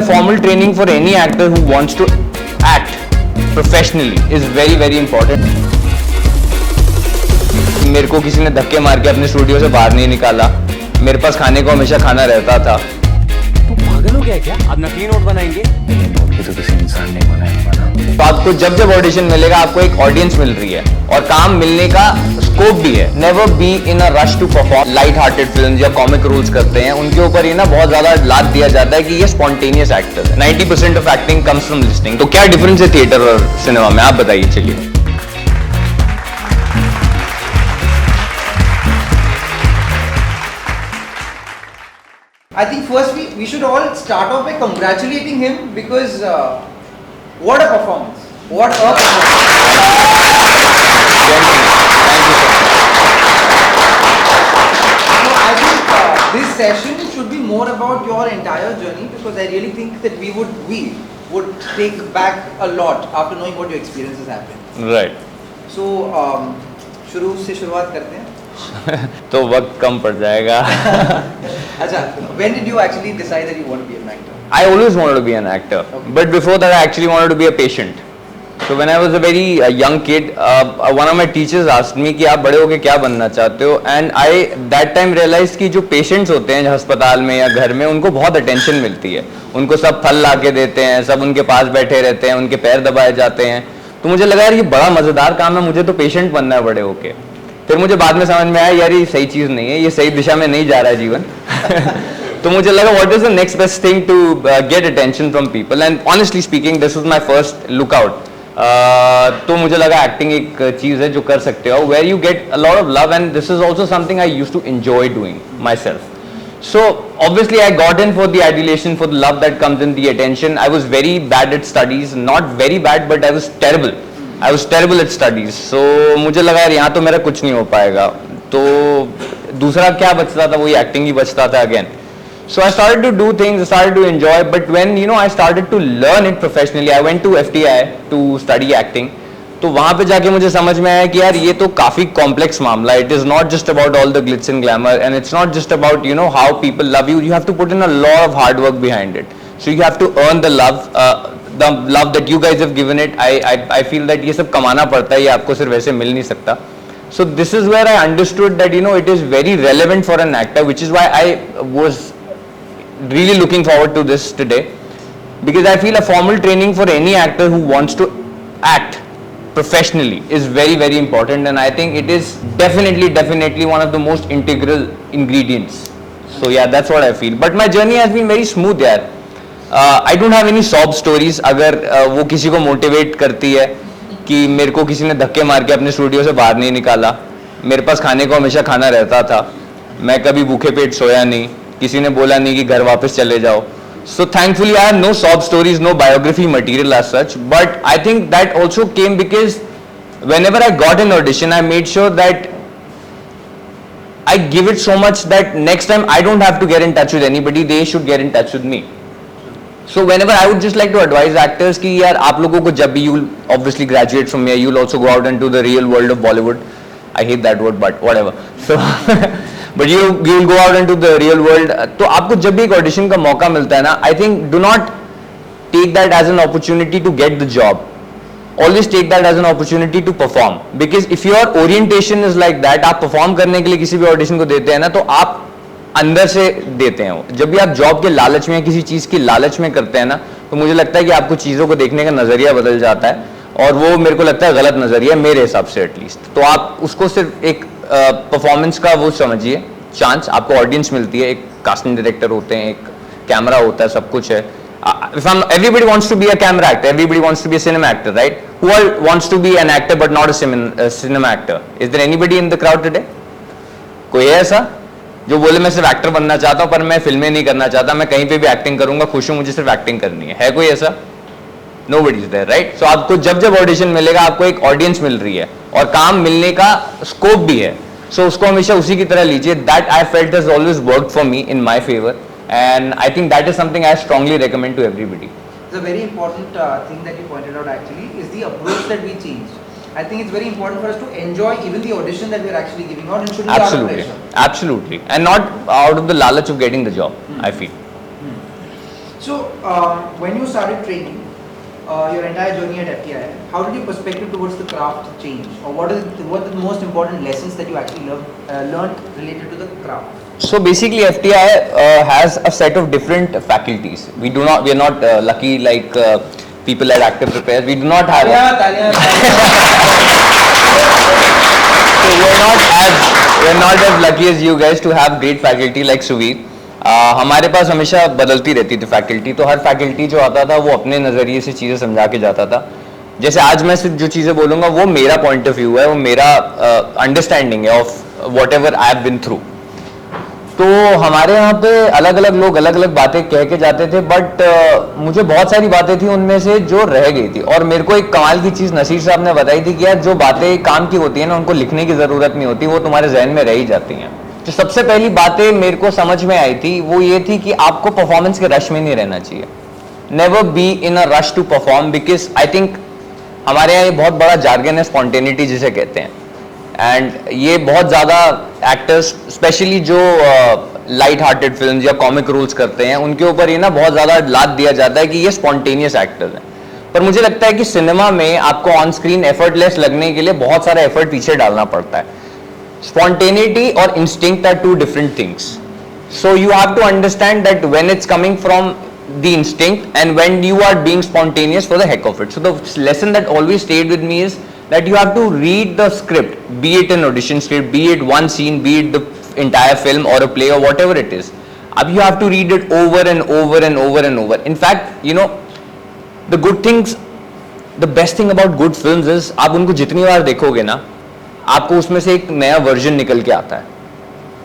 Formal training for any actor who wants to act professionally is very very important. मेरे को किसी ने धक्के मार के अपने स्टूडियो से बाहर नहीं निकाला. मेरे पास खाने को हमेशा खाना रहता था. तू पागल हो गया क्या? अब नकली नोट बनाएंगे? ये तो किसी इंसान ने बनाया. तो आपको जब जब ऑडिशन मिलेगा आपको एक ऑडियंस मिल रही है और काम मिलने का स्कोप भी है. Never be in a rush to perform. Light hearted film या कॉमिक रोल्स करते हैं उनके ऊपर ये ना बहुत ज्यादा लाद दिया जाता है कि ये स्पॉन्टेनियस एक्टर है. 90% of acting comes from listening. तो क्या डिफरेंस है थिएटर और सिनेमा में, आप बताइए. चलिए. I think first we should all start off by congratulating him because what a performance! What a performance! So I think this session should be more about your entire journey because I really think that we would take back a lot after knowing what your experiences have been. Right. So शुरू से शुरुआत करते हैं. तो वक्त कम पड़ जाएगा. अच्छा, when did you actually decide that you want to be an actor? I always wanted to be an actor, Okay. but before that I actually wanted to be a patient. So when I was a very young kid, one of my teachers asked me कि आप बड़े होके क्या बनना चाहते हो, and I that time realized कि जो patients होते हैं अस्पताल में या घर में उनको बहुत attention मिलती है. उनको सब फल ला के देते हैं, सब उनके पास बैठे रहते हैं, उनके पैर दबाए जाते हैं. तो मुझे लगा यार ये बड़ा मजेदार काम है, मुझे तो पेशेंट बनना है बड़े होके. फिर मुझे बाद में समझ में आया यार ये सही चीज नहीं है, ये सही दिशा में नहीं जा रहा है जीवन. तो मुझे लगा what is the next best thing to get attention from people, and honestly speaking this was my first look out. तो मुझे लगा एक्टिंग एक चीज है जो कर सकते हो, where you get a lot of love, and this is also something I used to enjoy doing myself. So obviously I got in for the adulation, for the love that comes in, the attention. I was very bad at studies, not very bad, but I was terrible. I was terrible at studies. So मुझे लगा यार यहाँ तो मेरा कुछ नहीं हो पाएगा. तो दूसरा क्या बचता था, वही एक्टिंग ही बचता था again. So I started to do things, I started to enjoy. But when I started to learn it professionally, I went to FTI to study acting. तो वहाँ पे जाके मुझे समझ में आया कि यार ये तो काफी कॉम्प्लेक्स मामला है. It is not just about all the glitz and glamour, and it's not just about how people love you. You have to put in a lot of hard work behind it. So you have to earn the love that you guys have given it. I feel that ये सब कमाना पड़ता है, ये आपको सिर्फ वैसे मिल नहीं सकता. So this is where I understood that it is very relevant for an actor, which is why I was really looking forward to this today, because I feel a formal training for any actor who wants to act professionally is very very important, and I think it is definitely one of the most integral ingredients. So yeah, that's what I feel. But my journey has been very smooth yaar. I don't have any sob stories. अगर वो किसी को motivate करती है कि मेरे को किसी ने धक्के मार के अपने स्टूडियो से बाहर नहीं निकाला, मेरे पास खाने को हमेशा खाना रहता था, मैं कभी भूखे पेट सोया नहीं, किसी ने बोला नहीं कि घर वापस चले जाओ. So thankfully I have no sob stories, no biography material as such, but I think that also came because whenever I got an audition I made sure that I give it so much that next time I don't have to get in touch with anybody, they should get in touch with me. So whenever I would just like to advise actors कि यार आप लोगों को जब भी you will obviously graduate from here, you will also go out into the real world of Bollywood. I hate that word but whatever. So but you will go out into the real world. तो आपको जब भी एक audition का मौका मिलता है ना, I think do not take that as an opportunity to get the job. Always take that as an opportunity to perform. Because if your orientation is like that, आप perform करने के लिए किसी भी ऑडिशन को देते हैं ना, तो आप अंदर से देते हैं. जब भी आप जॉब के लालच में किसी चीज की लालच में करते हैं ना, तो मुझे लगता है कि आपको चीजों को देखने का नजरिया बदल जाता है, और वो मेरे को लगता है गलत नजरिया, मेरे हिसाब से एटलीस्ट. तो आप उसको सिर्फ एक परफॉर्मेंस का वो समझिए, चांस. आपको ऑडियंस मिलती है, एक कास्टिंग डायरेक्टर होते हैं, एक कैमरा होता है, सब कुछ है. Everybody wants to be a camera actor, everybody wants to be a cinema actor, right? Who all wants to be an actor but not a cinema actor? Is there anybody in the crowd today? कोई है ऐसा जो बोले मैं सिर्फ actor बनना चाहता हूँ पर मैं फिल्में नहीं करना चाहता, मैं कहीं पे भी एक्टिंग करूंगा, खुश हूँ, मुझे सिर्फ एक्टिंग करनी है कोई ऐसा? Nobody is there, right? So आपको जब जब ऑडिशन मिलेगा आपको एक ऑडियंस मिल रही है और काम मिलने का स्कोप भी है. So उसको हमेशा उसी की तरह लीजिए. That I felt has always worked for me in my favor, and I think that is something I strongly recommend to everybody. The very important thing that you pointed out actually is the approach that we changed. I think it's very important for us to enjoy even the audition that we're actually giving out, and shouldn't be out of pressure. Absolutely, and not out of the lalach of getting the job. I feel. So, when you started training, your entire journey at FTI, how did your perspective towards the craft change? Or what are the most important lessons that you actually learned related to the craft? So basically, FTI has a set of different faculties. We are not lucky like people at Active Repairs. We do not have. So we're not as lucky as you guys to have great faculty like Suveer. हमारे पास हमेशा बदलती रहती थी faculty, तो हर faculty जो आता था वो अपने नज़रिए से चीज़ें समझा के जाता था. जैसे आज मैं सिर्फ जो चीज़ें बोलूँगा वो मेरा पॉइंट ऑफ व्यू है, वो मेरा अंडरस्टैंडिंग है of what ever I have been through. तो हमारे यहाँ पे अलग अलग लोग अलग अलग बातें कह के जाते थे, बट मुझे बहुत सारी बातें थी उनमें से जो रह गई थी. और मेरे को एक कमाल की चीज़ नसीर साहब ने बताई थी कि यार जो बातें काम की होती है ना, उनको लिखने की ज़रूरत नहीं होती, वो तुम्हारे जहन में रह ही जाती हैं. तो सबसे पहली बातें मेरे को समझ में आई थी वो ये थी कि आपको परफॉर्मेंस के रश में नहीं रहना चाहिए. Never be in a rush to perform, because I think हमारे यहाँ ये बहुत बड़ा जार्गन है स्पॉन्टेनिटी जिसे कहते हैं. एंड ये बहुत ज़्यादा एक्टर्स स्पेशली जो लाइट हार्टेड फिल्म्स या कॉमिक रोल्स करते हैं उनके ऊपर ये ना बहुत ज़्यादा लाद दिया जाता है कि ये स्पॉन्टेनियस एक्टर्स हैं. पर मुझे लगता है कि सिनेमा में आपको ऑन स्क्रीन एफर्टलेस लगने के लिए बहुत सारा एफर्ट पीछे डालना पड़ता है. Spontaneity or instinct are two different things. So you have to understand that when it's coming from the instinct and when you are being spontaneous for the heck of it. So the lesson that always stayed with me is that you have to read the script, be it an audition script, be it one scene, be it the entire film or a play or whatever it is. You have to read it over and over and over and over. In fact, you know, the good things, the best thing about good films is आप उनको जितनी बार देखोगे ना, आपको उसमें से एक नया वर्जन निकल के आता है.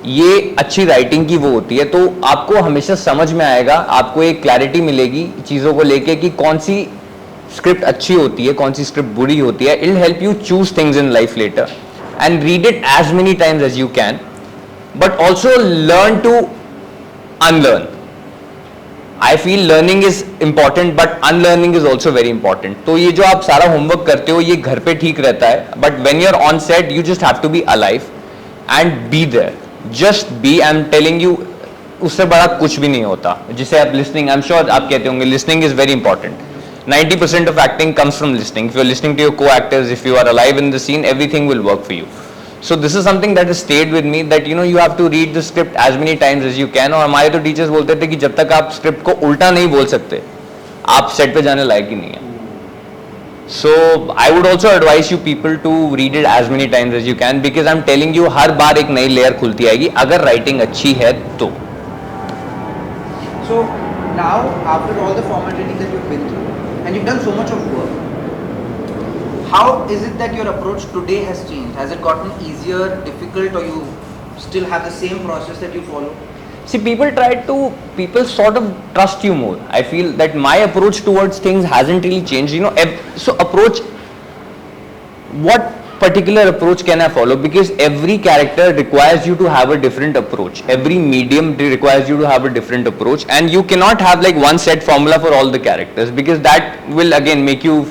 ये अच्छी राइटिंग की वो होती है. तो आपको हमेशा समझ में आएगा, आपको एक क्लैरिटी मिलेगी चीज़ों को लेके कि कौन सी स्क्रिप्ट अच्छी होती है, कौन सी स्क्रिप्ट बुरी होती है. It will help you choose things in life later and read it as many times as you can, but also learn to unlearn. I feel learning is important but unlearning is also very important. तो ये जो आप सारा homework करते हो ये घर पे ठीक रहता है, but when you're on set you just have to be alive and be there. Just be, I am telling you, उससे बड़ा कुछ भी नहीं होता. जिसे आप लिसनिंग, आई एम श्योर आप कहते होंगे listening is very important. 90% of acting comes from listening. If you're listening to your co-actors, if you are alive in the scene, everything will work for you. So this is something that has stayed with me, that you know you have to read the script as many times as you can. और हमारे तो teachers बोलते थे कि जब तक आप script को उल्टा नहीं बोल सकते आप सेट पे जाने लायक ही नहीं है. So I would also advise you people to read it as many times as you can, because I'm telling you हर बार एक नई लेयर खुलती आएगी अगर राइटिंग अच्छी है तो. So now after all the formal training that you've been through and you've done so much of work, how is it that your approach today has changed? Has it gotten easier, difficult, or you still have the same process that you follow? See, people sort of trust you more. I feel that my approach towards things hasn't really changed. You know, so approach, what particular approach can I follow? Because every character requires you to have a different approach. Every medium requires you to have a different approach, and you cannot have like one set formula for all the characters, because that will again make you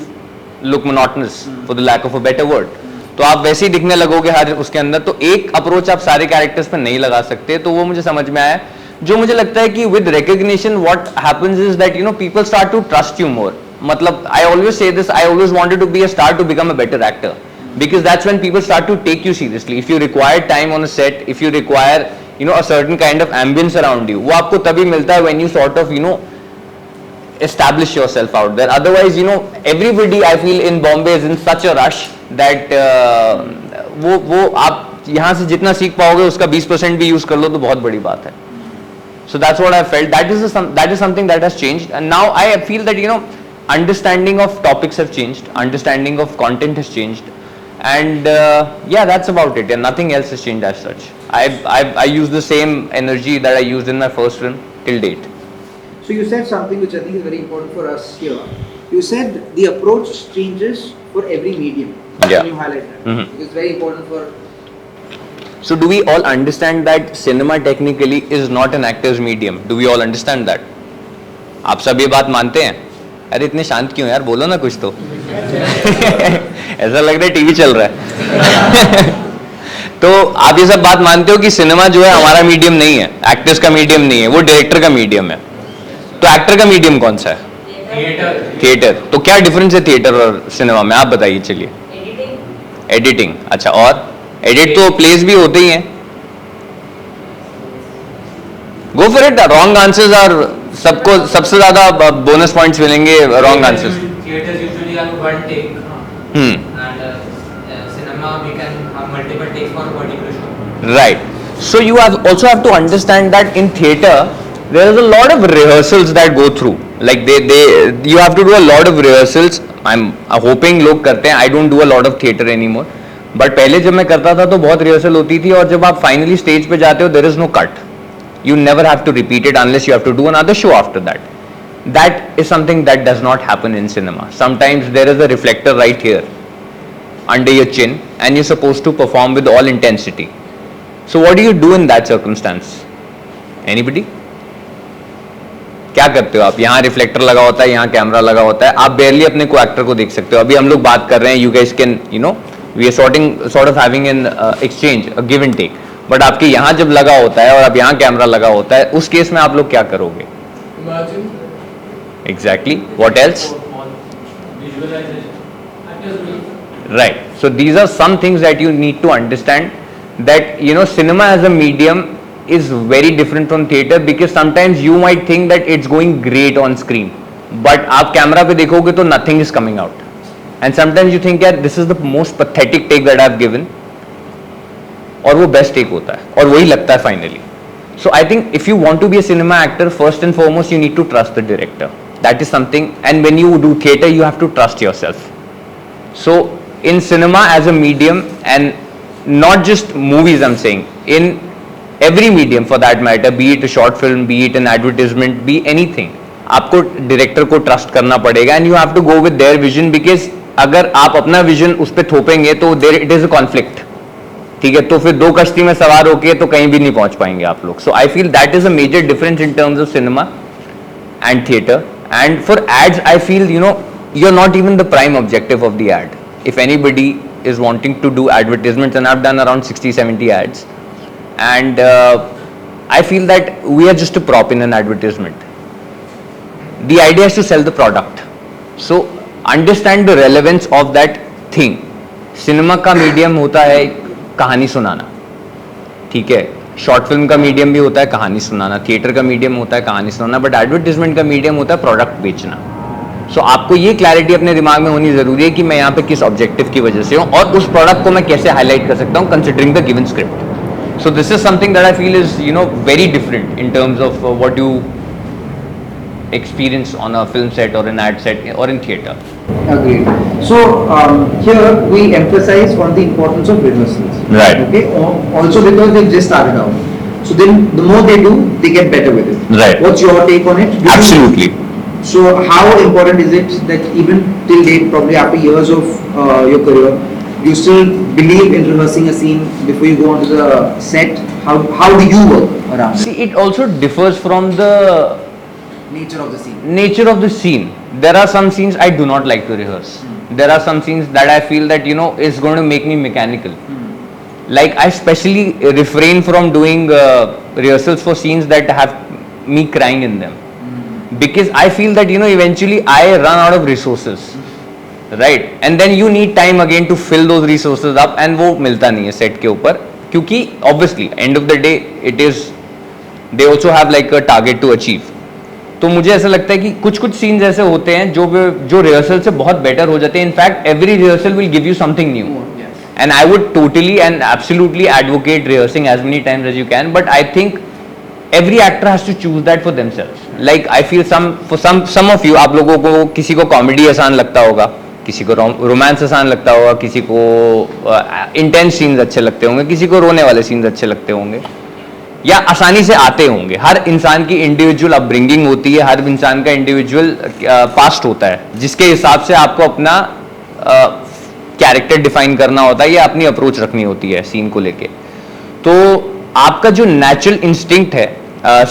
look monotonous, for the lack of a better word. तो आप वैसे ही दिखने लगोगे हर उसके अंदर. तो एक approach आप सारे कैरेक्टर्स पे नहीं लगा सकते. तो वो मुझे समझ में आया. जो मुझे लगता है कि with recognition what happens is that you know people start to trust you more. मतलब I always say this, I always wanted to be a star to become a better actor, because that's when people start to take you seriously. If you require time on a set, if you require you know a certain kind of ambience around you, वो आपको तभी मिलता है when you sort of you know establish yourself out there. Otherwise you know everybody I feel in Bombay is in such a rush that वो आप यहाँ से जितना सीख पाओगे उसका 20% भी यूज कर लो तो बहुत बड़ी बात है. So that's what I felt. That is something that has changed, and now I feel that you know understanding of topics have changed, understanding of content has changed, and yeah, that's about it. And nothing else has changed as such. I use the same energy that I used in my first film till date. So you said something which I think is very important for us here. You said the approach changes for every medium. Yeah. Can you highlight that? It's very important for. So do we all understand that cinema technically is not an actor's medium? Do we all understand that? आप सब ये बात मानते हैं? अरे इतने शांत क्यों यार, बोलो ना कुछ तो. ऐसा लग रहा है टीवी चल रहा है. तो आप ये सब बात मानते हो कि सिनेमा जो है हमारा मीडियम नहीं है, एक्टर्स का मीडियम नहीं है, वो डायरेक्टर का मीडियम है. तो एक्टर का मीडियम कौन सा है? थिएटर। तो क्या डिफरेंस है थिएटर और सिनेमा में, आप बताइए चलिए। एडिटिंग। अच्छा, और एडिट तो प्लेस भी होते ही हैं। Go for it. Wrong answers are, सबको सबसे ज्यादा बोनस पॉइंट्स मिलेंगे wrong answers. Theaters usually have one take, and cinema we can have multiple takes for a particular show. Right. So you also have to understand that in theater there is a lot of rehearsals that go through. Like you have to do a lot of rehearsals. I'm hoping लोग करते हैं. I don't do a lot of theater anymore. But पहले जब मैं करता था तो बहुत rehearsal होती थी, और जब आप finally stage पे जाते हो there is no cut. You never have to repeat it unless you have to do another show after that. That is something that does not happen in cinema. Sometimes there is a reflector right here under your chin and you're supposed to perform with all intensity. So what do you do in that circumstance? Anybody? क्या करते हो आप? यहाँ reflector लगा होता है, यहाँ camera लगा होता है, आप barely अपने को एक्टर को देख सकते हो. अभी हम लोग बात कर रहे हैं, you guys can, you know, we are sort of having an exchange, a give and take. But आपके यहाँ जब लगा होता है और अब यहाँ कैमरा लगा होता है, उस केस में आप लोग क्या करोगे? Imagine. Exactly. What else? Visualization. Right. So these are some things that you need to understand, that you know cinema as a medium is very different from theater, because sometimes you might think that it's going great on screen, but आप camera पे देखोगे तो nothing is coming out, and sometimes you think यार this is the most pathetic take that I've given, और वो best take होता है और वही लगता है finally. So I think if you want to be a cinema actor, first and foremost you need to trust the director. That is something, and when you do theater you have to trust yourself. So in cinema as a medium, and not just movies I'm saying, in every medium for that matter, be it a short film, be it an advertisement, be anything, आपको director को trust करना पड़ेगा, and you have to go with their vision, because अगर आप अपना vision उस पे थोपेंगे तो there it is a conflict. ठीक है, तो फिर दो कश्ती में सवार होके तो कहीं भी नहीं पहुंच पाएंगे आप लोग. So I feel that is a major difference in terms of cinema and theater. And for ads, I feel, you know, you're not even the prime objective of the ad. If anybody is wanting to do advertisements, and I've done around 60-70 ads, and I feel that we are just a prop in an advertisement. The idea is to sell the product. So understand the relevance of that thing. Cinema का medium होता है कहानी सुनाना, ठीक है. Short film का medium भी होता है कहानी सुनाना, थिएटर का मीडियम होता है कहानी सुनाना, बट एडवर्टीजमेंट का मीडियम होता है प्रोडक्ट बेचना. सो आपको ये क्लैरिटी अपने दिमाग में होनी जरूरी है कि मैं यहाँ पे किस ऑब्जेक्टिव की वजह से हूँ और उस प्रोडक्ट को मैं कैसे हाईलाइट कर सकता हूँ considering the given script. So this is something that I feel is you know very different in terms of what you experience on a film set or an ad set or in theater. Agreed. So here we emphasize on the importance of rehearsals. Right. Okay. Also because they've just started out. So then the more they do, they get better with it. Right. What's your take on it? Absolutely. So how important is it that even till date, probably after years of your career, you still believe in rehearsing a scene before you go onto the set? How do you work around it? See, it also differs from the Nature of the scene. nature of the scene. There are some scenes I do not like to rehearse. There are some scenes that I feel that you know is going to make me mechanical. Like I specially refrain from doing rehearsals for scenes that have me crying in them, because I feel that you know eventually I run out of resources, right? And then you need time again to fill those resources up, and वो मिलता नहीं है set के ऊपर, क्योंकि obviously end of the day it is they also have like a target to achieve. तो मुझे ऐसा लगता है कि कुछ कुछ सीन्स ऐसे होते हैं जो रिहर्सल से बहुत बेटर हो जाते हैं. In fact every rehearsal will give you something new, and I would totally and absolutely advocate rehearsing as many times as you can, but I think every actor has to choose that for themselves. Like I feel some of you, आप लोगों को किसी को comedy आसान लगता होगा, किसी को रोमांस आसान लगता होगा, किसी को इंटेंस सीन्स अच्छे लगते होंगे, किसी को रोने वाले सीन्स अच्छे लगते होंगे, या आसानी से आते होंगे. हर इंसान की इंडिविजुअल अपब्रिंगिंग होती है, हर इंसान का इंडिविजुअल पास्ट होता है, जिसके हिसाब से आपको अपना कैरेक्टर डिफाइन करना होता है या अपनी अप्रोच रखनी होती है सीन को लेके. तो आपका जो नेचुरल इंस्टिंक्ट है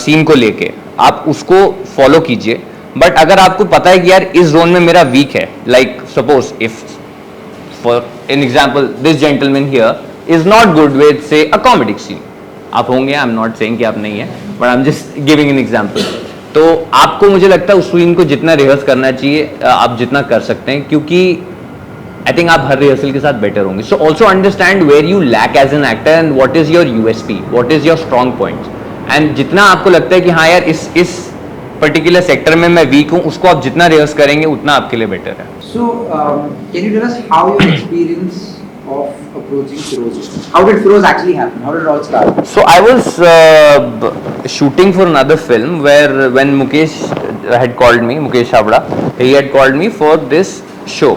सीन को लेके, आप उसको फॉलो कीजिए. बट अगर आपको पता है कि यार इस जोन में मेरा वीक है, like suppose if for an example this gentleman here is not good with से अ कॉमेडिक सीन, आप होंगे, आई एम नॉट सेइंग कि आप नहीं है, but I am just giving an example. तो आपको मुझे लगता है उस सीन को जितना रिहर्स करना चाहिए आप जितना कर सकते हैं, क्योंकि आई थिंक आप हर रिहर्सल के साथ बेटर होंगे. So also understand where you lack as an actor and what is your USP, what is your strong points, and जितना आपको लगता है कि हाँ यार इस पर्टिकुलर सेक्टर में मैं वीक हूँ, उसको आप जितना रिहर्स करेंगे उतना आपके लिए बेटर है. So, can you tell us how your experience of approaching Feroz? How did Feroz actually happen? How did it all start? So I was shooting for another film where when Mukesh had called me, Mukesh Chavda, he had called me for this show,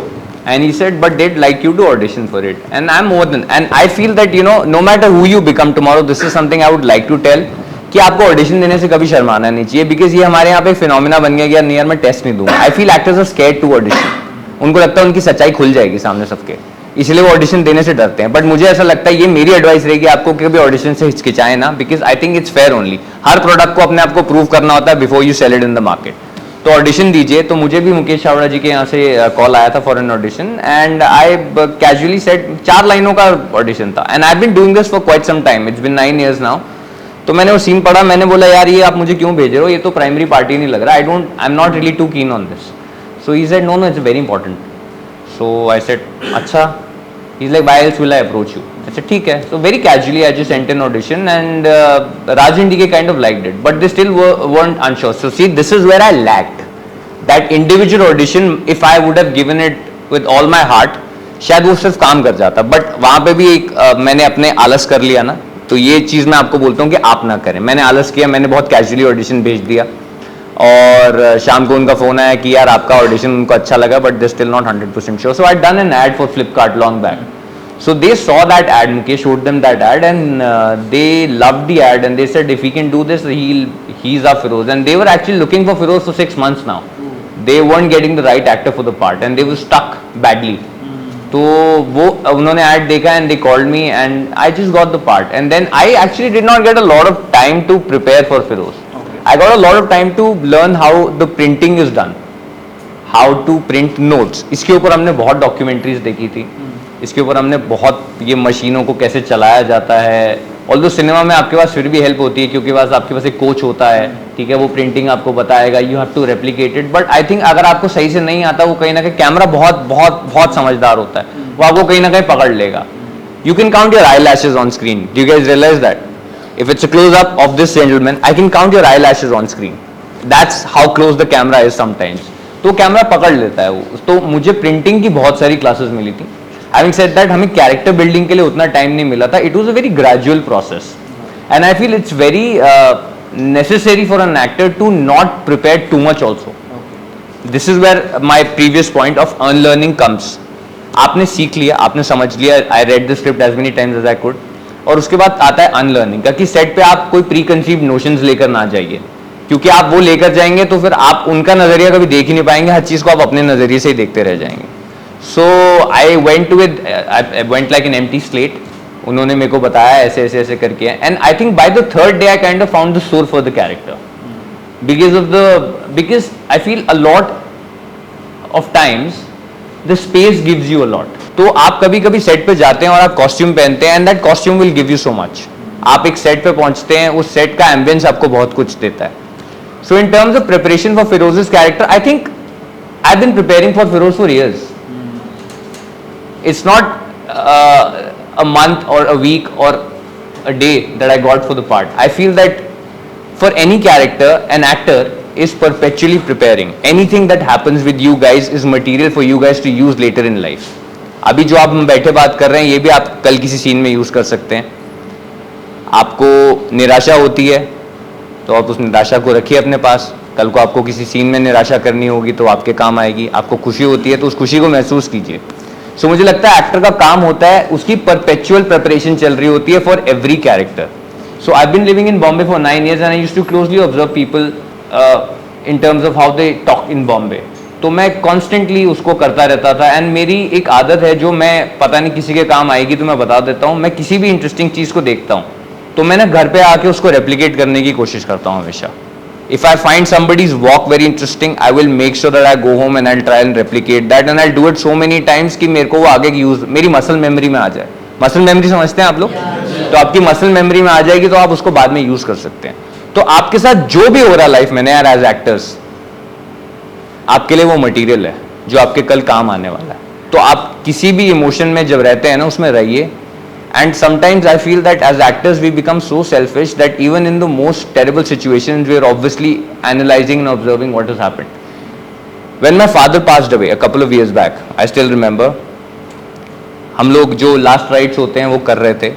and he said, but they'd like you to audition for it, and I'm more than, and I feel that no matter who you become tomorrow, this is something I would like to tell कि आपको audition देने से कभी शर्माना नहीं चाहिए, because ये हमारे यहाँ पे फिनोमिना बन गया कि यार नहीं यार मैं टेस्ट नहीं दूंगा. I feel actors are scared to audition. उनको लगता है उनकी सच्चाई खुल जाएगी सामने सबके, इसलिए वो ऑडिशन देने से डरते हैं. बट मुझे ऐसा लगता है, ये मेरी एडवाइस रहेगी आपको, कभी ऑडिशन से हिचकिचाएं ना, because I think it's fair only. हर प्रोडक्ट को अपने आप को प्रूव करना होता है before you sell it in the market. तो ऑडिशन दीजिए. तो मुझे भी मुकेश चावड़ा जी के यहाँ से कॉल आया था for an audition, and I casually said 4 लाइनों का ऑडिशन था, and I been doing this for quite some time, it's been 9 years now. तो मैंने वो सीन पढ़ा, मैंने बोला यार ये आप मुझे क्यों भेज रहे हो, ये तो प्राइमरी पार्टी नहीं लग रहा, I am not really too keen on this. So he said no it's very important. So I said अच्छा. He is like why else will I approach you. अच्छा ठीक है. So very casually I just sent an audition, and Raj and DK kind of liked it, but they still weren't unsure. So see, this is where I lacked that individual audition. If I would have given it with all my heart, शायद वो सिर्फ काम कर जाता. But वहां पे भी एक मैंने अपने आलस कर लिया ना, तो ये चीज़ मैं आपको बोलता हूँ कि आप ना करें. मैंने आलस किया, मैंने बहुत कैजुअली ऑडिशन भेज दिया, और शाम को उनका फ़ोन आया कि यार आपका ऑडिशन उनको अच्छा लगा, but they still not 100% sure. So I done an ad for Flipkart long back. So they saw that ad, Mukesh showed them that ad, and they loved the ad, and they said if he can do this, he's our Feroz. And they were actually looking for Feroz for 6 months now. They weren't getting the right actor for the part, and they were stuck badly. तो वो उन्होंने ad देखा, and they called me, and I just got the part. And then I actually did not get a lot of time to prepare for Feroz. Okay. I got a lot of time to learn how the printing is done, how to print notes. इसके ऊपर हमने बहुत documentaries देखी थी. इसके ऊपर हमने बहुत ये मशीनों को कैसे चलाया जाता है. ऑल्दो सिनेमा में आपके पास फिर भी हेल्प होती है, क्योंकि आपके पास एक कोच होता है, ठीक है, वो प्रिंटिंग आपको बताएगा, you have to replicate it. But I think अगर आपको सही से नहीं आता, वो कहीं ना कहीं कैमरा बहुत बहुत बहुत समझदार होता है, वो आपको कहीं ना कहीं पकड़ लेगा. You can count your eye lashes on screen. Do you guys realize that if it's a close up of this gentleman, I can count your eye lashes on screen. That's how close the camera is sometimes. तो camera पकड़ लेता है वो. तो मुझे printing की बहुत सारी क्लासेस मिली थी. Having said that, हमें कैरेक्टर बिल्डिंग के लिए उतना टाइम नहीं मिला था. It was a very gradual process, and I feel it's very necessary for an actor to not prepare too much also. This is where my previous point of unlearning comes. आपने सीख लिया, आपने समझ लिया, I read the script as many times as I could, और उसके बाद आता है अनलर्निंग का, कि सेट पे आप कोई प्री कंसीव्ड नोशंस लेकर ना जाइए, क्योंकि आप वो लेकर जाएंगे तो फिर आप उनका नजरिया कभी देख ही नहीं पाएंगे. हर चीज को आप अपने नजरिए से ही देखते रह जाएंगे. So I went like an empty slate. उन्होंने मेरे को बताया ऐसे ऐसे ऐसे करके, and I think by the 3rd day I kind of found the soul for the character, because I feel a lot of times the space gives you a lot. तो आप कभी कभी सेट पे जाते हैं और आप कॉस्ट्यूम पहनते हैं, and that costume will give you so much. आप एक सेट पे पहुंचते हैं, उस सेट का एम्बियंस आपको बहुत कुछ देता है. So in terms of preparation for Feroz's character, I think I've been preparing for Feroz for years. It's not a month or a week or a day that I got for the part. I feel that for any character, an actor is perpetually preparing. Anything that happens with you guys is material for you guys to use later in life. अभी जो आप हम बैठे बात कर रहे हैं, ये भी आप कल किसी सीन में यूज कर सकते हैं. आपको निराशा होती है तो आप उस निराशा को रखिए अपने पास. कल को आपको किसी सीन में निराशा करनी होगी तो आपके काम आएगी. आपको खुशी होती है तो उस खुशी को महसूस कीजिए. सो मुझे लगता है एक्टर का काम होता है, उसकी परपेचुअल प्रिपरेशन चल रही होती है for every character. So I been living in Bombay for 9 years, and I used to closely observe people in terms of how they talk in Bombay. तो मैं कॉन्स्टेंटली उसको करता रहता था, एंड मेरी एक आदत है जो मैं पता नहीं किसी के काम आएगी तो मैं बता देता हूँ. मैं किसी भी इंटरेस्टिंग चीज़ को देखता हूँ तो मैं ना घर पे आके उसको रेप्लिकेट करने की कोशिश करता हूँ हमेशा. If I find somebody's walk very interesting, I will make sure that I go home and I'll try and replicate that, and I'll do it so many times कि मेरे को वो आगे यूज मेरी मसल मेमोरी में आ जाए. Muscle memory समझते हैं आप लोग? तो आपकी मसल मेमोरी में आ जाएगी तो आप उसको बाद में यूज कर सकते हैं. तो आपके साथ जो भी हो रहा लाइफ में यार एज एक्टर्स, आपके लिए वो मटेरियल है जो आपके कल काम आने वाला है. तो आप किसी भी इमोशन में जब रहते हैं ना उसमें रहिए. And sometimes I feel that as actors we become so selfish that even in the most terrible situations we are obviously analyzing and observing what has happened. When my father passed away a couple of years back, I still remember, हम लोग जो last rites होते हैं वो कर रहे थे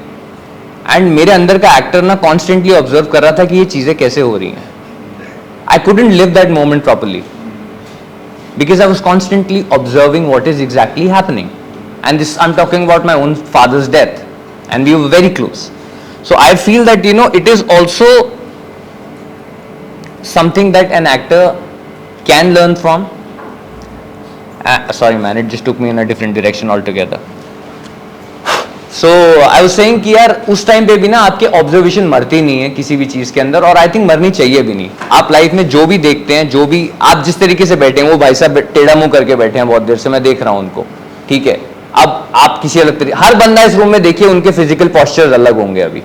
and मेरे अंदर का एक्टर ना कॉन्स्टेंटली ऑब्जर्व कर रहा था कि ये चीज़ें कैसे हो रही हैं. आई couldn't live that moment properly because I was constantly observing what is exactly happening. And this, I'm talking about my own father's death. And we were very close. So I feel that, you know, it is also something that an actor can learn from. Sorry man, it just took me in a different direction altogether. So I was saying कि यार उस time पे भी ना आपके observation मरती नहीं है किसी भी चीज़ के अंदर, और आई थिंक मरनी चाहिए भी नहीं. आप लाइफ में जो भी देखते हैं, जो भी आप जिस तरीके से बैठे हैं, वो भाई साहब टेढ़ा मुंह करके बैठे हैं बहुत देर से, मैं देख रहा हूँ उनको, ठीक है. अब आप किसी अलग तरीके, हर बंदा इस रूम में देखिए उनके फिजिकल पोस्चर्स अलग होंगे. अभी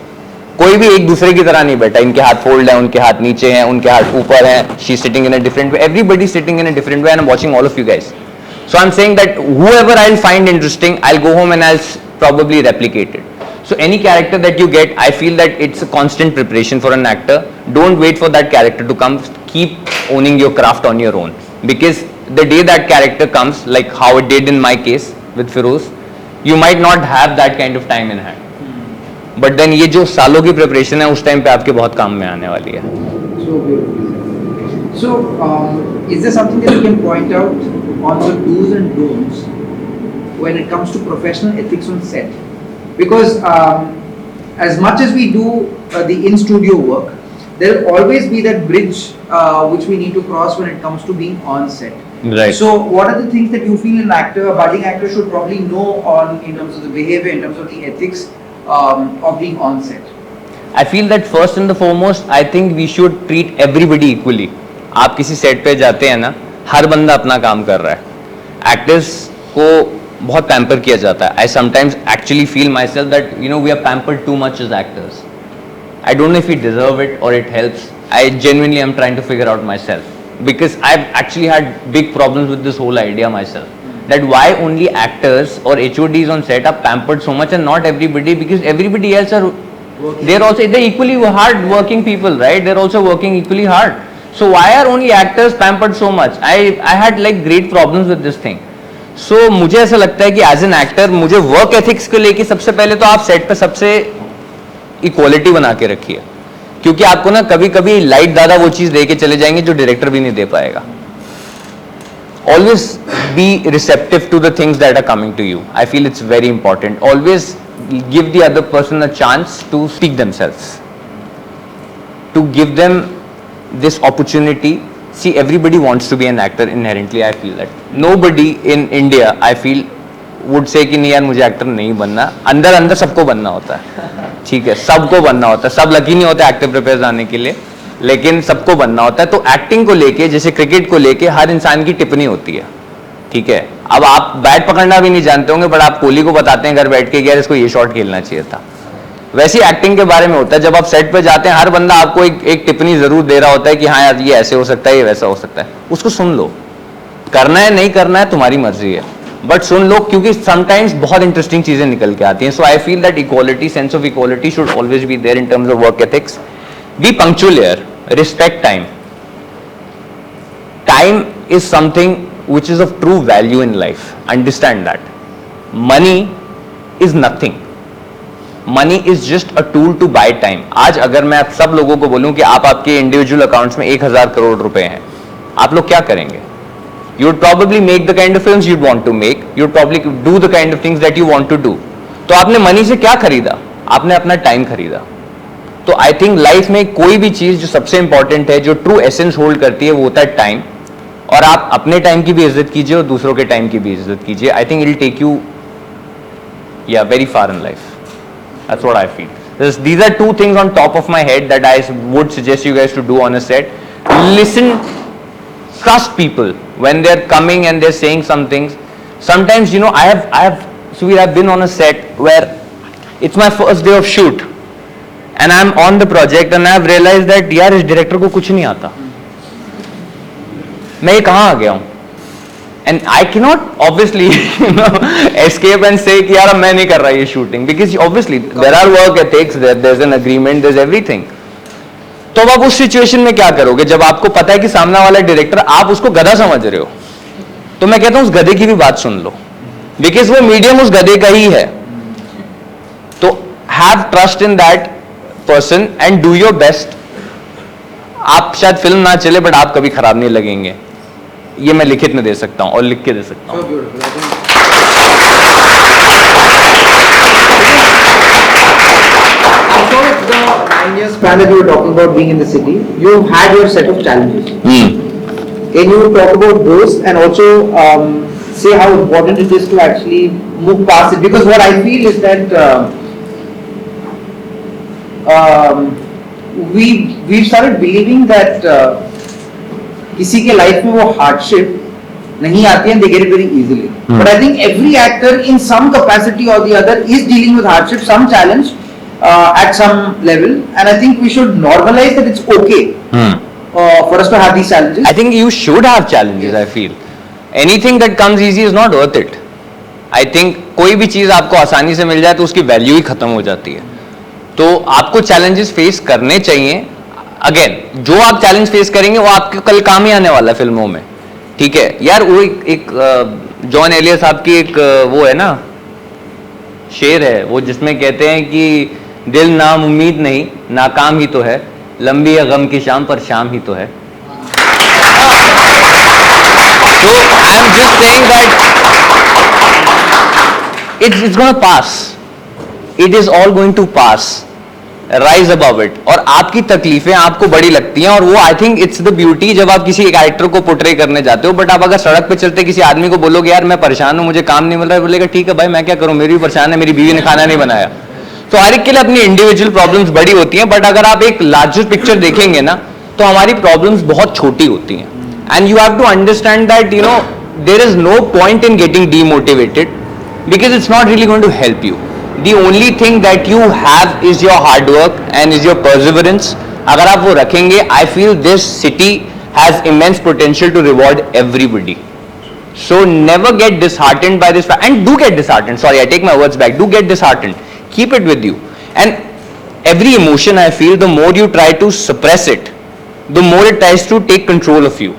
कोई भी एक दूसरे की तरह नहीं बैठा. इनके हाथ फोल्ड है, उनके हाथ नीचे हैं, उनके हाथ ऊपर हैं. She sitting in a different way, everybody sitting in a different way, and I am watching all of you guys. So I am saying that whoever I'll find interesting, I'll go home and I'll probably replicate it. So any character that you get, I feel that it's a constant preparation for an actor. Don't wait for that character to come. Keep owning your craft on your own, because the day that character comes, like how it did in my case with Feroz, you might not have that kind of time in hand. But then ये जो सालों की preparation है उस time पे आपके बहुत काम में आने वाली है. So beautiful. So, is there something that you can point out on the do's and don'ts when it comes to professional ethics on set? Because as much as we do the in-studio work, there will always be that bridge which we need to cross when it comes to being on set. Right. So, what are the things that you feel an actor, a budding actor, should probably know on in terms of the behavior, in terms of the ethics of being on set? I feel that first and the foremost, I think we should treat everybody equally. आप किसी set पे जाते हैं ना, हर बंदा अपना काम कर रहा है. एक्टर्स को बहुत पैम्पर किया जाता है. I sometimes actually feel myself that you know we are pampered too much as actors. I don't know if you deserve it or it helps. I genuinely am trying to figure out myself, because I've actually had big problems with this whole idea myself, that why only actors or HODs on set are pampered so much and not everybody, because everybody else are they're equally hard working people, right? They're also working equally hard. So why are only actors pampered so much? I had like great problems with this thing. So मुझे ऐसा लगता है कि as an actor मुझे work ethics को लेके सबसे पहले तो आप सेट पे सबसे इक्वालिटी बना के रखिए, क्योंकि आपको ना कभी कभी लाइट दादा वो चीज दे के चले जाएंगे जो डायरेक्टर भी नहीं दे पाएगा. Always be receptive to the things that are coming to you. I feel it's very important. Always give the other person a chance to speak themselves, to give them this opportunity. See, everybody wants to be an actor inherently. I feel that nobody in India, I feel, would say कि नहीं यार मुझे actor नहीं बनना. अंदर अंदर सबको बनना होता है, ठीक है, सबको बनना होता है. सब लकी नहीं होते एक्टिव प्रिपेयर जाने के लिए, लेकिन सबको बनना होता है. तो एक्टिंग को लेके, जैसे क्रिकेट को लेके, हर इंसान की टिप्पणी होती है, ठीक है. अब आप बैट पकड़ना भी नहीं जानते होंगे, बट आप कोहली को बताते हैं घर बैठ के कि यार इसको ये शॉट खेलना चाहिए था. वैसी एक्टिंग के बारे में होता है. जब आप सेट पे जाते हैं, हर बंदा आपको एक टिप्पणी जरूर दे रहा होता है कि हाँ यार ये ऐसे हो सकता है, ये वैसा हो सकता है. उसको सुन लो. करना है नहीं करना है तुम्हारी मर्जी है, बट सुन लो, क्योंकि समटाइम्स बहुत इंटरेस्टिंग चीजें निकल के आती हैं. So I feel that equality, sense of equality should always be there in terms of work ethics. Be punctual here, respect time. Time is something which is of true value in life. Understand that. Money is nothing. Money is just a tool to buy time. आज अगर मैं आप सब लोगों को बोलूं कि आप आपके इंडिविजुअल अकाउंट्स में 1000 करोड़ रुपए हैं, आप लोग क्या करेंगे? You would probably make the kind of films you'd want to make. You would probably do the kind of things that you want to do. तो आपने मनी से क्या खरीदा? आपने अपना टाइम खरीदा. तो आई थिंक लाइफ में कोई भी चीज जो सबसे इंपॉर्टेंट है, जो ट्रू एसेंस होल्ड करती है, वो होता है टाइम. और आप अपने टाइम की भी इज्जत कीजिए और दूसरों के टाइम की भी इज्जत कीजिए. I think it will take you very far in life. That's what I feel. These are two things on top of my head that I would suggest you guys to do on a set. Listen, trust people when they're coming and they're saying some things. Sometimes, you know, I have Suvir, I've been on a set where it's my first day of shoot and I'm on the project and I've realized that यार इस director को कुछ नहीं आता, मैं ये कहाँ आ गया हूँ, and I cannot obviously escape and say कि यार मैं नहीं कर रहा ये shooting, because obviously there are work ethics, there's an agreement, there's everything. तो अब आप उस सिचुएशन में क्या करोगे जब आपको पता है कि सामने वाला डायरेक्टर आप उसको गधा समझ रहे हो? तो मैं कहता हूं उस गधे की भी बात सुन लो, बिकॉज वो मीडियम उस गधे का ही है. तो have trust in that person and do your best. आप शायद फिल्म ना चले बट आप कभी खराब नहीं लगेंगे. ये मैं लिखित में दे सकता हूं और लिख के दे सकता हूं. So beautiful. I'm sure it's the 9 years span that you were talking about being in the city. You've had your set of challenges. Can you talk about those and also say how important it is to actually move past it? Because what I feel is that we've started believing that किसी के life में वो hardship नहीं आती है, they get it very easily. But I think every actor in some capacity or the other is dealing with hardship, some challenge at some level, and I think we should normalize that it's okay. For us to have these challenges. I think you should have challenges. I feel anything that comes easy is not worth it. I think कोई भी चीज आपको आसानी से मिल जाए तो उसकी value ही खत्म हो जाती है. तो आपको चैलेंजेस फेस करने चाहिए. अगेन जो आप चैलेंज फेस करेंगे वो आपके कल काम ही आने वाला है फिल्मों में. ठीक है यार, वो एक जॉन एलिया साहब की एक वो है ना शेर है वो जिसमें कहते हैं कि दिल नाम उम्मीद नहीं नाकाम ही तो है, लंबी है गम की शाम पर शाम ही तो है. So I'm just saying that it's going to pass. It is all going to pass. Rise above it. और आपकी तकलीफें आपको बड़ी लगती हैं और वो आई थिंक इट्स द ब्यूटी जब आप किसी कैरेक्टर को पोर्ट्रे करने जाते हो. बट आप अगर सड़क पे चलते किसी आदमी को बोलोगे यार मैं परेशान हूं, मुझे काम नहीं मिल रहा है, बोलेगा ठीक है भाई मैं क्या करूं, मेरी भी परेशान है, मेरी बीवी ने खाना नहीं बनाया. तो हर एक के लिए अपनी इंडिविजुअल प्रॉब्लम्स बड़ी होती हैं. बट अगर आप एक लार्जर पिक्चर देखेंगे ना तो हमारी प्रॉब्लम्स बहुत छोटी होती हैं. And you have to understand that you know there is no point in getting demotivated because it's not really going to help you. The only thing that you have is your hard work and is your perseverance. अगर आप वो रखेंगे, I feel this city has immense potential to reward everybody. So never get disheartened by this and do get disheartened. Sorry, I take my words back. Do get disheartened. Keep it with you. And every emotion I feel, the more you try to suppress it, the more it tries to take control of you.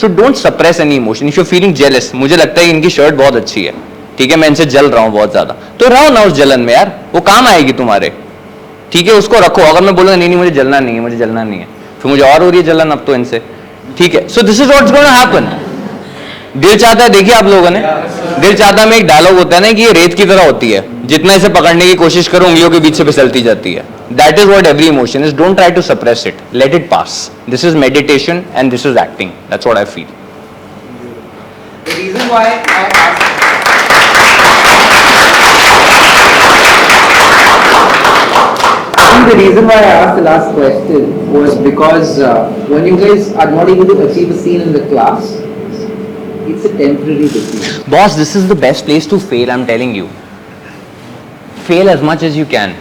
So don't suppress any emotion. If you're feeling jealous, मुझे लगता है इनकी shirt बहुत अच्छी है, ठीक है मैं इनसे जल रहा हूं बहुत ज्यादा, तो रहो ना उस जलन में यार, वो काम आएगी तुम्हारे. ठीक है उसको रखो. अगर मैं बोलूंगा नहीं नहीं मुझे जलना नहीं है, मुझे जलना नहीं है, फिर मुझे और हो रही है जलन अब तो इनसे. ठीक है. So this is what's going to happen. Dil Chahta है, देखिए आप लोगों ने, दिल चाहता में एक डायलॉग होता है ना कि ये रेत की तरह होती है, जितना इसे पकड़ने की कोशिश करो उंगलियों के बीच से फिसलती जाती है. That is what every emotion is. Don't try to suppress it, let it pass. This is meditation and this is acting. That's what I feel. The reason why I asked the reason why I asked the last question was because when you guys are not able to achieve a scene in the class, it's a temporary defeat. Boss, this is the best place to fail, I'm telling you. Fail as much as you can.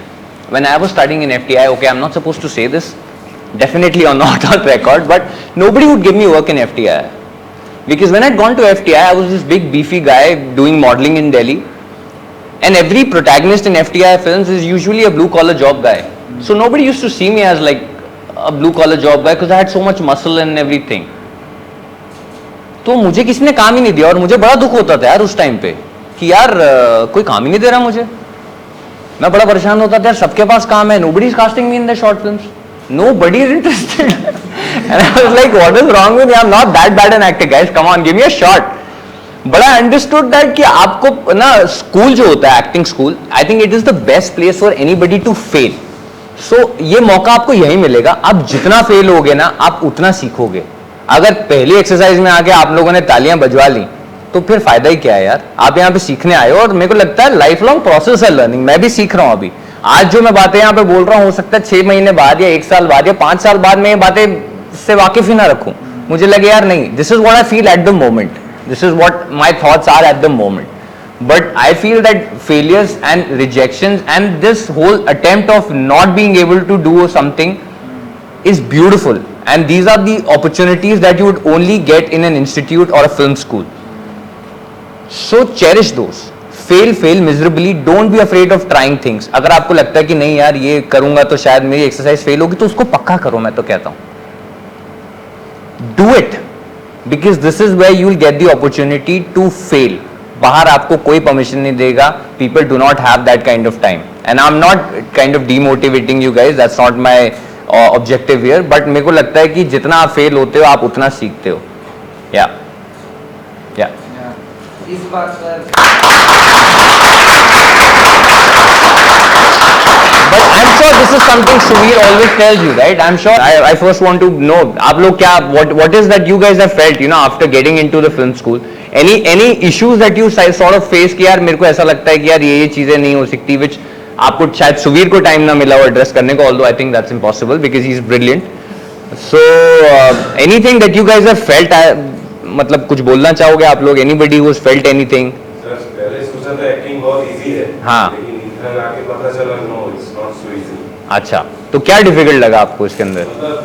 When I was studying in FTI, okay, I'm not supposed to say this, definitely or not on record, but nobody would give me work in FTI. Because when I'd gone to FTI, I was this big beefy guy doing modeling in Delhi. And every protagonist in FTI films is usually a blue collar job guy. So nobody used to see me as like a blue collar job guy because I had so much muscle and everything. तो मुझे किसी ने काम ही नहीं दिया और मुझे बड़ा दुख होता था यार उस टाइम पे कि यार कोई काम ही नहीं दे रहा मुझे. मैं बड़ा परेशान होता था यार, सबके पास काम है, nobody is casting me in their short films. Nobody is interested. And I was like, what is wrong with me? I'm not that bad an actor, guys. Come on, give me a shot. But I understood that कि आपको ना school जो होता है acting school, I think it is the best place for anybody to fail. So ये मौका आपको यही मिलेगा. आप जितना फेल होगे ना आप उतना सीखोगे. अगर पहली एक्सरसाइज में आके आप लोगों ने तालियां बजवा ली तो फिर फायदा ही क्या है यार. आप यहाँ पे सीखने आए हो और मेरे को लगता है लाइफ लॉन्ग प्रोसेस है लर्निंग. मैं भी सीख रहा हूँ अभी. आज जो मैं बातें यहाँ पे बोल रहा हूँ हो सकता है 6 महीने बाद या 1 साल बाद या 5 साल बाद मैं ये बातें से वाकिफ ही ना रखूं. मुझे लगे यार नहीं, this is what I feel at the moment, this is what my thoughts are at the moment. But I feel that failures and rejections and this whole attempt of not being able to do something is beautiful, and these are the opportunities that you would only get in an institute or a film school. So cherish those. Fail miserably. Don't be afraid of trying things. अगर आपको लगता है कि नहीं यार ये करूंगा तो शायद मेरी एक्सरसाइज फेल होगी, तो उसको पक्का करो. मैं तो कहता हूँ do it, because this is where you will get the opportunity to fail. बाहर आपको कोई परमिशन नहीं देगा. People do not have that kind of time, and I'm not kind of demotivating you guys. That's not my objective here. But मेरे को लगता है कि जितना आप फेल होते हो आप उतना सीखते हो. Yeah. इस बात पर But I'm sure this is something Suvir always tells you, right? I'm sure. I first want to know, आप लोग क्या, what is that you guys have felt, you know, after getting into the film school? Any issues that you sort of face कि यार मेरे को ऐसा लगता है कि यार ये चीजें नहीं हो सकती, which आपको शायद सुवीर को टाइम ना मिला हो एड्रेस करने को, although I think that's impossible because he's brilliant. So anything that you guys have felt, मतलब कुछ बोलना चाहोगे आप लोग? Anybody who has felt anything? Sir पहले सोचा था एक्टिंग बहुत इजी है, हाँ. लेकिन इधर आके पता चला no it's not so easy. अच्छा, तो क्या डिफिकल्ट लगा आपको इसके अंदर? मतलब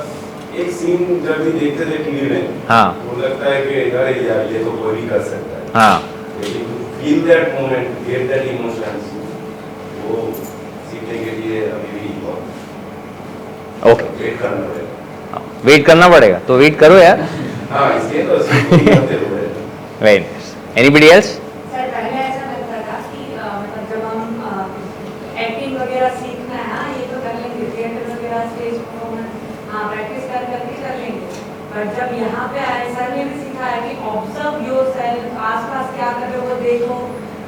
एक सीन जब भी देखते थे टीवी में, हाँ. तो लगता है कि अरे यार ये तो कोई भी कर सकता है. हाँ. लेकिन feel that moment, get that emotions, वो सीखने के लिए अभी भी बहुत ओके, वेट करना पड़ेगा. वेट करना पड़ेगा, तो वेट करो यार. हाँ, इसलिए तो सीखते रहते हुए. Very nice. Anybody else? Sir पहले ऐसा लगता था कि मतलब जब हम एक्टिंग वगैरह सीखना है, हाँ ये तो कर लेंगे, थिएटर वगैरह स्टेज परफॉर्मेंस हाँ प्रैक्टिस करके कर लेंगे. पर जब यहाँ पे आए सर ने भी सिखाया कि ऑब्जर्व योरसेल्फ, आसपास क्या कर रहे हो वो देखो,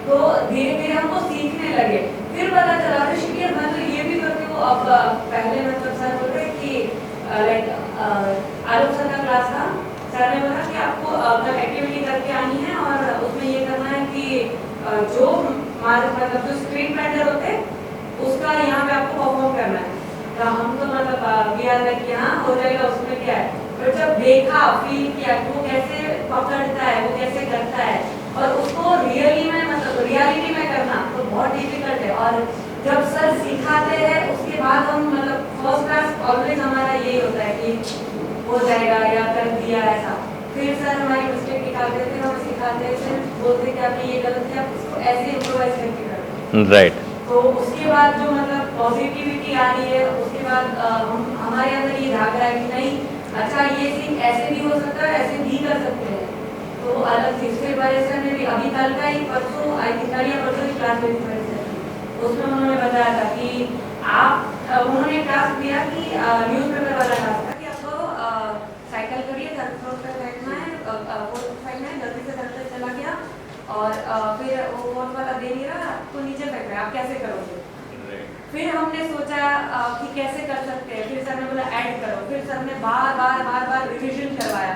तो धीरे धीरे हमको सीखने लगे. फिर पता चला अरे शिट यार मैं तो ये भी करती हूँ. अब पहले मतलब सर बोल रहे कि लाइक आलोक सर का क्लास था, सर ने बोला कि आपको मतलब एक्टिविटी करके आनी है और उसमें ये करना है कि जो मतलब जो स्क्रीन प्लेटर होते हैं उसका यहाँ पे आपको परफॉर्म करना है. तो हम तो मतलब वी आर लाइक हाँ हो जाएगा, उसमें क्या है. पर जब देखा फील किया कि वो कैसे पकड़ता है, वो कैसे करता है, और उसको रियली में मतलब रियलिटी में करना तो बहुत डिफिकल्ट है. और जब सर सिखाते हैं उसके बाद हम मतलब फर्स्ट क्लास ऑलवेज हमारा यही होता है कि हो जाएगा या कर दिया ऐसा. फिर सर हमारी मिस्टेक निकालते थे, हम सिखाते थे, बोलते कि आपने ये गलत किया, उसको ऐसे इम्प्रोवाइज करके करते. राइट. तो उसके बाद जो मतलब पॉजिटिविटी आ रही है, उसके बाद हम हमारे अंदर ये जाग रहा है कि नहीं अच्छा ये सीन ऐसे भी हो सकता है, ऐसे भी कर सकते हैं. तो अलग चीज. फिर बड़े सर ने भी अभी कल का ही परसों आई थिंक कल या परसों की क्लास में बड़े सर, उसमें उन्होंने बताया था कि आप उन्होंने टास्क दिया कि न्यूज़पेपर वाला टास्क था कि आपको साइकिल करिए, थर्ड फ्लोर पे बैठना है, फोर्थ फाइव में जल्दी से घर पे चला गया और फिर वो फोर्थ वाला दे नहीं रहा, आपको नीचे फेंक रहा है, आप कैसे करोगे. फिर हमने सोचा कि कैसे कर सकते हैं. फिर सर ने बोला ऐड करो. फिर सर ने बार रिविजन करवाया,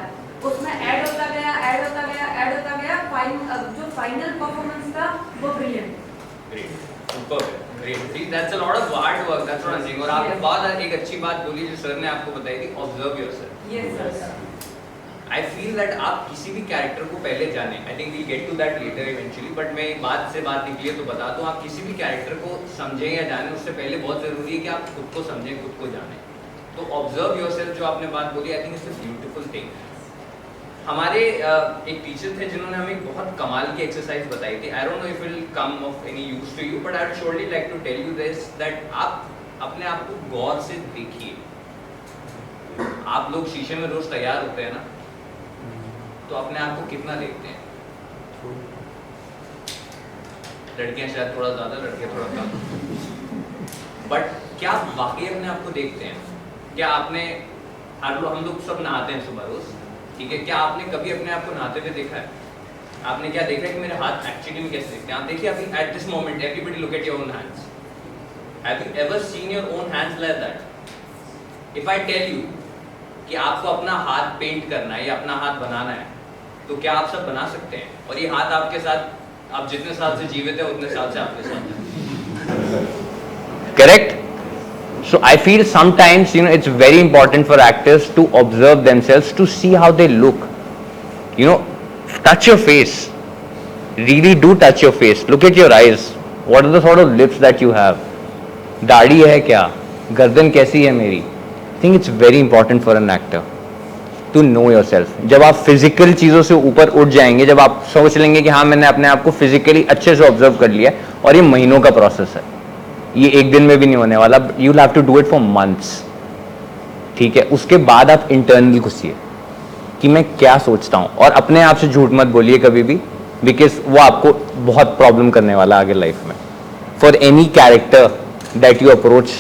उसमें ऐड होता गया. जो फाइनल परफॉर्मेंस था वो brilliant. Great. See, that's a lot of hard work. That's what I'm saying. और आपने बहुत एक अच्छी बात बोली जो सर ने आपको बताई थी, observe yourself. Yes sir. I feel that आप किसी भी कैरेक्टर को पहले जाने. I think we'll get to that later eventually. But मैं एक बात से बात निकली है तो बता दूं, आप किसी भी कैरेक्टर को समझें या जाने उससे पहले बहुत जरूरी है कि आप खुद को समझें, खुद को जानें. तो observe yourself जो आपने बात बोली, I think it's a beautiful thing. हमारे एक टीचर थे जिन्होंने हमें एक बहुत कमाल की एक्सरसाइज बताई थी. I don't know if it will come of any use to you, but I would surely like to tell you this that आप अपने आप को गौर से देखिए. आप लोग शीशे में रोज तैयार होते हैं ना, तो अपने आप को कितना देखते हैं? लड़कियां शायद थोड़ा ज्यादा, लड़के थोड़ा कम. बट क्या आप वाकई अपने आप को देखते हैं? क्या आपने हम लोग सब नहाते हैं सुबह रोज, ठीक है? क्या आपने कभी अपने आप को नहाते हुए देखा है? आपने क्या देखा है कि मेरे हाथ एक्चुअली में कैसे दिखते हैं? आप देखिए अभी at this moment everybody look at your own hands. Have you ever seen your own hands like that? If I tell you कि आपको अपना हाथ पेंट करना है या अपना हाथ बनाना है, तो क्या आप सब बना सकते हैं? और ये हाथ आपके साथ आप जितने साल से जीवित है उतने साल से आपके साथ. Correct? So I feel sometimes, you know, it's very important for actors to observe themselves, to see how they look. You know, touch your face. Really do touch your face. Look at your eyes. What are the sort of lips that you have? दाढ़ी है क्या? गर्दन कैसी है मेरी? I think it's very important for an actor to know yourself. जब आप physical चीज़ों से ऊपर उठ जाएंगे, जब आप सोच लेंगे कि हाँ मैंने अपने आप को फिजिकली अच्छे से ऑब्जर्व कर लिया, और ये महीनों का प्रोसेस है, ये एक दिन में भी नहीं होने वाला. You will have to do it for months. ठीक है, उसके बाद आप इंटरनली घुसिए कि मैं क्या सोचता हूँ, और अपने आप से झूठ मत बोलिए कभी भी, बिकॉज वो आपको बहुत प्रॉब्लम करने वाला आगे लाइफ में. For any character that you approach,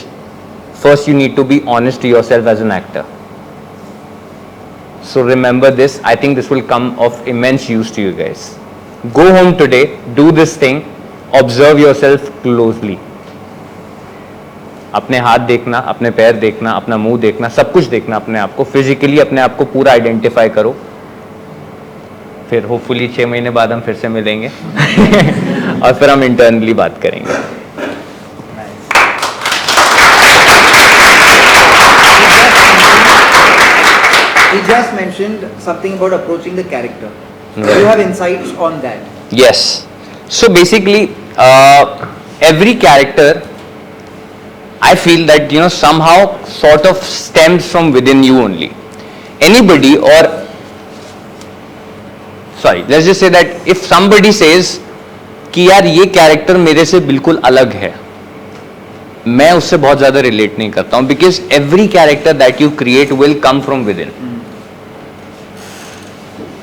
first you need to be honest to yourself as an actor. So remember this. I think this will come of immense use to you guys. Go home today, do this thing, observe yourself closely. अपने हाथ देखना, अपने पैर देखना, अपना मुंह देखना, सब कुछ देखना, अपने आप को फिजिकली अपने आप को पूरा आइडेंटिफाई करो. फिर होपफुली 6 महीने बाद हम फिर से मिलेंगे और फिर हम इंटरनली बात करेंगे. He just mentioned something about approaching the character. Do you have insights on that? Yes. So basically, every character, I feel that somehow sort of stems from within you only. Anybody, or sorry, let's just say that if somebody says कि यार ये character मेरे से बिल्कुल अलग है, मैं उससे बहुत ज्यादा रिलेट नहीं करता हूं, because every character that you create will come from with in,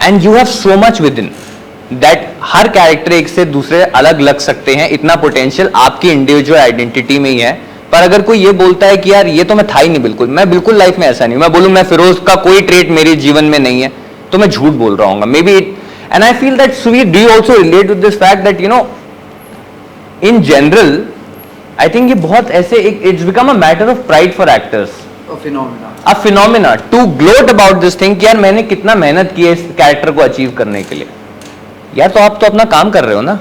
and you have so much with in that her character एक से दूसरे अलग लग सकते हैं. इतना पोटेंशियल आपकी इंडिविजुअल आइडेंटिटी में ही है. पर अगर कोई ये बोलता है कि यार ये तो मैं था ही नहीं, बिल्कुल मैं बिल्कुल लाइफ में ऐसा नहीं, मैं बोलूं मैं फिरोज का कोई ट्रेट मेरे जीवन में नहीं है, तो मैं झूठ बोल रहा हूँ. May be it, and I feel that Suvir, do you also relate with this fact that in general I think ये बहुत ऐसे it's become a matter of pride for actors, a phenomena to gloat about this thing कि यार मैंने कितना मेहनत की है इस कैरेक्टर को अचीव करने के लिए. यार तो आप तो अपना काम कर रहे हो ना,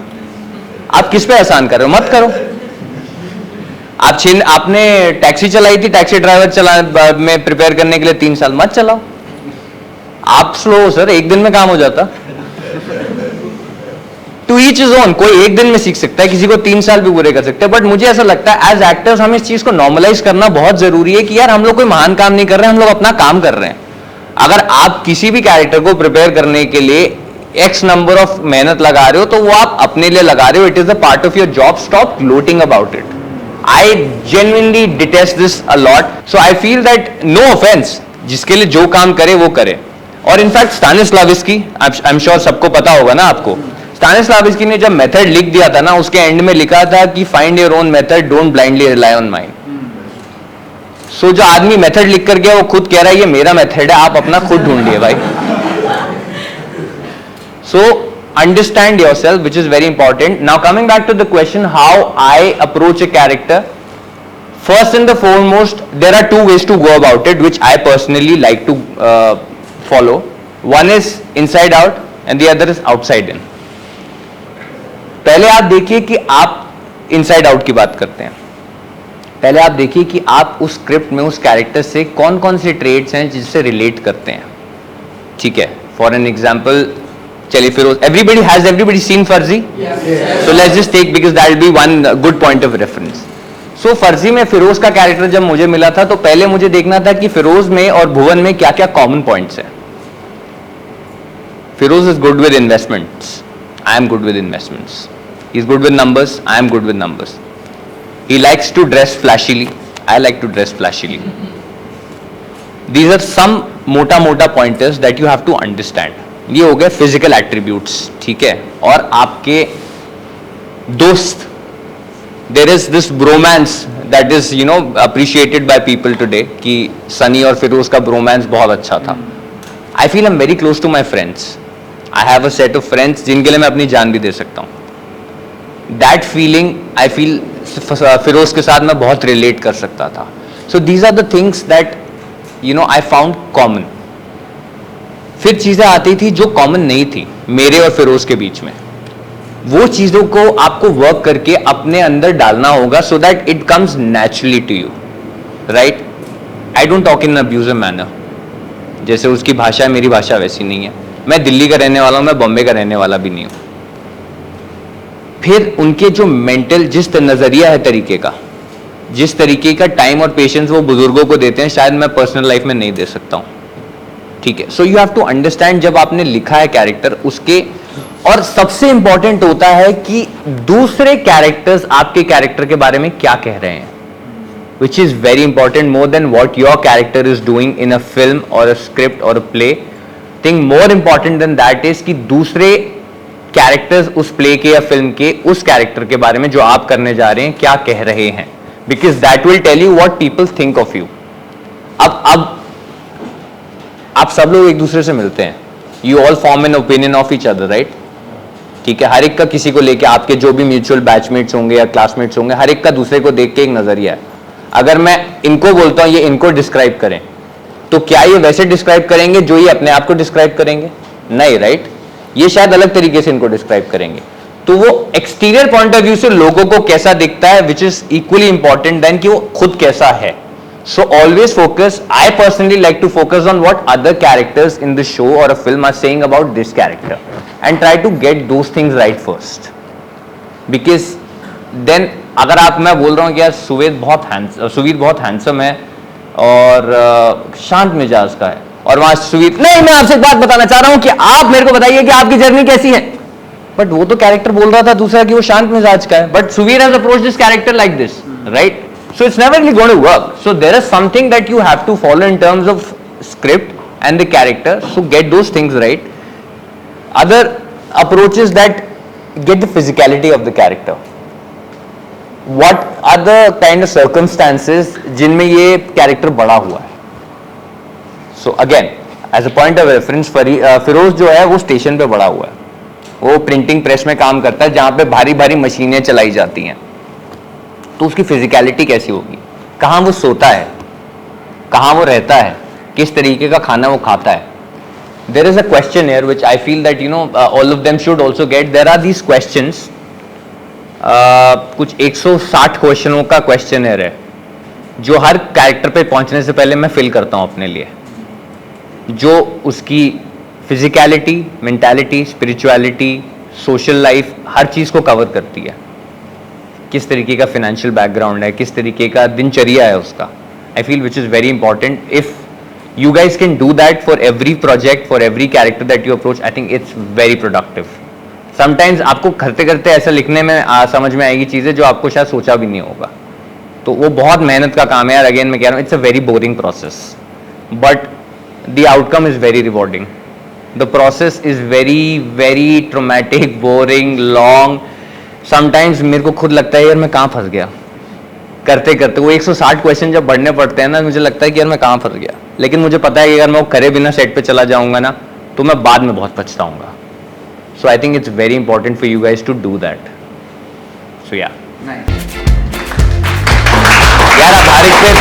आप किस पे एहसान कर रहे हो? मत करो. आपने टैक्सी चलाई थी, टैक्सी ड्राइवर में प्रिपेयर करने के लिए 3 साल, मत चलाओ. आप स्लो हो सर, एक दिन में काम हो जाता. To each is own. कोई एक दिन में सीख सकता है, किसी को 3 साल भी पूरे कर सकते हैं. बट मुझे ऐसा लगता है एज एक्टर्स हमें इस चीज को नॉर्मलाइज करना बहुत जरूरी है कि यार हम लोग कोई महान काम नहीं कर रहे हैं, हम लोग अपना काम कर रहे हैं. अगर आप किसी भी कैरेक्टर को प्रिपेयर करने के लिए एक्स नंबर ऑफ मेहनत लगा रहे हो, तो वो आप अपने लिए लगा रहे हो. It is the part of your job. Stop gloating about it. I genuinely detest this a lot. So I feel that no offense, जिसके लिए जो काम करे वो करे. और in fact Stanislavski, I am sure सबको पता होगा ना आपको, स्टानिस्लाविस्की ने जब मेथड लिख दिया था ना, उसके एंड में लिखा था कि find your own method, don't blindly rely on mine. So जो आदमी मेथड लिख कर गया वो खुद कह रहा है ये मेरा मेथड है, आप अपना खुद ढूंढिए भाई. सो understand yourself, which is very important. Now coming back to the question how I approach a character, first and the foremost there are 2 ways to go about it which I personally like to follow. One is inside out and the other is outside in. पहले आप देखिए कि आप inside out की बात करते हैं. पहले आप देखिए कि आप उस स्क्रिप्ट में उस कैरेक्टर से कौन कौन से ट्रेड्स हैं जिससे रिलेट करते हैं. ठीक है, फॉर एन एग्जाम्पल, चलिए फिरोज, everybody seen फर्जी? So let's just take, because that will be one good point of reference. So फर्जी में फिरोज का कैरेक्टर जब मुझे मिला था, तो पहले मुझे देखना था कि फिरोज में और भुवन में क्या क्या कॉमन पॉइंट्स हैं. Firoz is good with investments, I am good with investments. He is good with numbers, I am good with numbers. He likes to dress flashily, I like to dress flashily. These are some मोटा pointers that you have to understand. ये हो गए physical attributes. ठीक है, और आपके दोस्त, there is this bromance that is appreciated by people today, कि सनी और फिरोज का ब्रोमांस बहुत अच्छा था. I feel I am very close to my friends. I have a set of friends जिनके लिए मैं अपनी जान भी दे सकता हूँ. That feeling I feel Feroz के साथ मैं बहुत रिलेट कर सकता था. So these are the things that I found common. फिर चीजें आती थी जो कॉमन नहीं थी मेरे और फिरोज के बीच में. वो चीजों को आपको वर्क करके अपने अंदर डालना होगा, so that it comes naturally to you. Right? I don't talk in abusive manner. जैसे उसकी भाषा है, मेरी भाषा वैसी नहीं है. मैं दिल्ली का रहने वाला हूं, मैं बॉम्बे का रहने वाला भी नहीं हूं. फिर उनके जो मेंटल जिस नजरिया है तरीके का, जिस तरीके का टाइम और पेशेंस वो बुजुर्गों को देते हैं, शायद मैं पर्सनल लाइफ में नहीं दे सकता हूं. ठीक है. So you have to understand जब आपने लिखा है कैरेक्टर उसके, और सबसे इंपॉर्टेंट होता है कि दूसरे कैरेक्टर्स आपके कैरेक्टर के बारे में क्या कह रहे हैं, which is very important more than what your character is doing in a film or a script or a play. Thing more important than that is कि दूसरे कैरेक्टर्स उस प्ले के या फिल्म के उस कैरेक्टर के बारे में जो आप करने जा रहे हैं क्या कह रहे हैं, because that will tell you what people think of you. अब आप सब लोग एक दूसरे से मिलते हैं, you all form an opinion of each other, right? ठीक है. हर एक का किसी को लेके, आपके जो भी म्यूचुअल बैचमेट्स होंगे या क्लासमेट्स होंगे, हर एक का दूसरे को देख के एक नजरिया है. अगर मैं इनको बोलता हूं ये इनको डिस्क्राइब करें, तो क्या ये वैसे डिस्क्राइब करेंगे जो ये अपने आप को डिस्क्राइब करेंगे? नहीं, राइट? ये शायद अलग तरीके से इनको डिस्क्राइब करेंगे. तो वो एक्सटीरियर पॉइंट ऑफ व्यू से लोगों को कैसा दिखता है, which is equally important then कि वो खुद कैसा है. So always focus, I personally like to focus on what other characters in the show or a film are saying about this character and try to get those things right first. Because then अगर आप, मैं बोल रहा हूँ कि यार सुवीर बहुत handsome है और शांत मिजाज का है, और वहां सुवीर, नहीं मैं आपसे एक बात बताना चाह रहा हूं कि आप मेरे को बताइए कि आपकी जर्नी कैसी है, बट वो तो कैरेक्टर बोल रहा था दूसरा कि वो शांत मिजाज का है, but Suvir has approached this character like this, right? So it's never really going to work. So there is something that you have to follow in terms of script and the character, so get those things right. Other approaches that get the physicality of the character. What are the kind of circumstances जिनमें ये character बड़ा हुआ है? So again, as a point of reference, Firoz जो है वो station पे बड़ा हुआ है, वो प्रिंटिंग प्रेस में काम करता है जहाँ पे भारी भारी मशीनें चलाई जाती हैं. तो उसकी फिजिकलिटी कैसी होगी, कहाँ वो सोता है, कहाँ वो रहता है, किस तरीके का खाना वो खाता है. There is a question here which I feel that all of them should also get. There are these questions. कुछ 160 क्वेश्चनों का क्वेश्चनर है जो हर कैरेक्टर पे पहुंचने से पहले मैं फिल करता हूं अपने लिए, जो उसकी physicality, mentality, spirituality, social life, हर चीज़ को कवर करती है. किस तरीके का फाइनेंशियल बैकग्राउंड है, किस तरीके का दिनचर्या है उसका. I feel which is very important. If you guys can do that for every project, for every character that you approach, I think it's very productive. Sometimes आपको करते करते ऐसा लिखने में समझ में आएगी चीज़ें जो आपको शायद सोचा भी नहीं होगा. तो वो बहुत मेहनत का काम है यार. अगेन मैं कह रहा हूँ, it's a very boring process, but the outcome is very rewarding. The process is very very traumatic, boring, long. Sometimes मेरे को खुद लगता है यार मैं कहाँ फंस गया करते करते. वो 160 क्वेश्चन जब बढ़ने पड़ते हैं ना, मुझे लगता है कि यार मैं कहाँ फंस गया. लेकिन मुझे पता है कि अगर मैं वो करे बिना सेट पे चला जाऊँगा ना, तो मैं बाद में बहुत पछताऊँगा. So I think it's very important for you guys to do that. So yeah. Nice. यार आप हर एक पे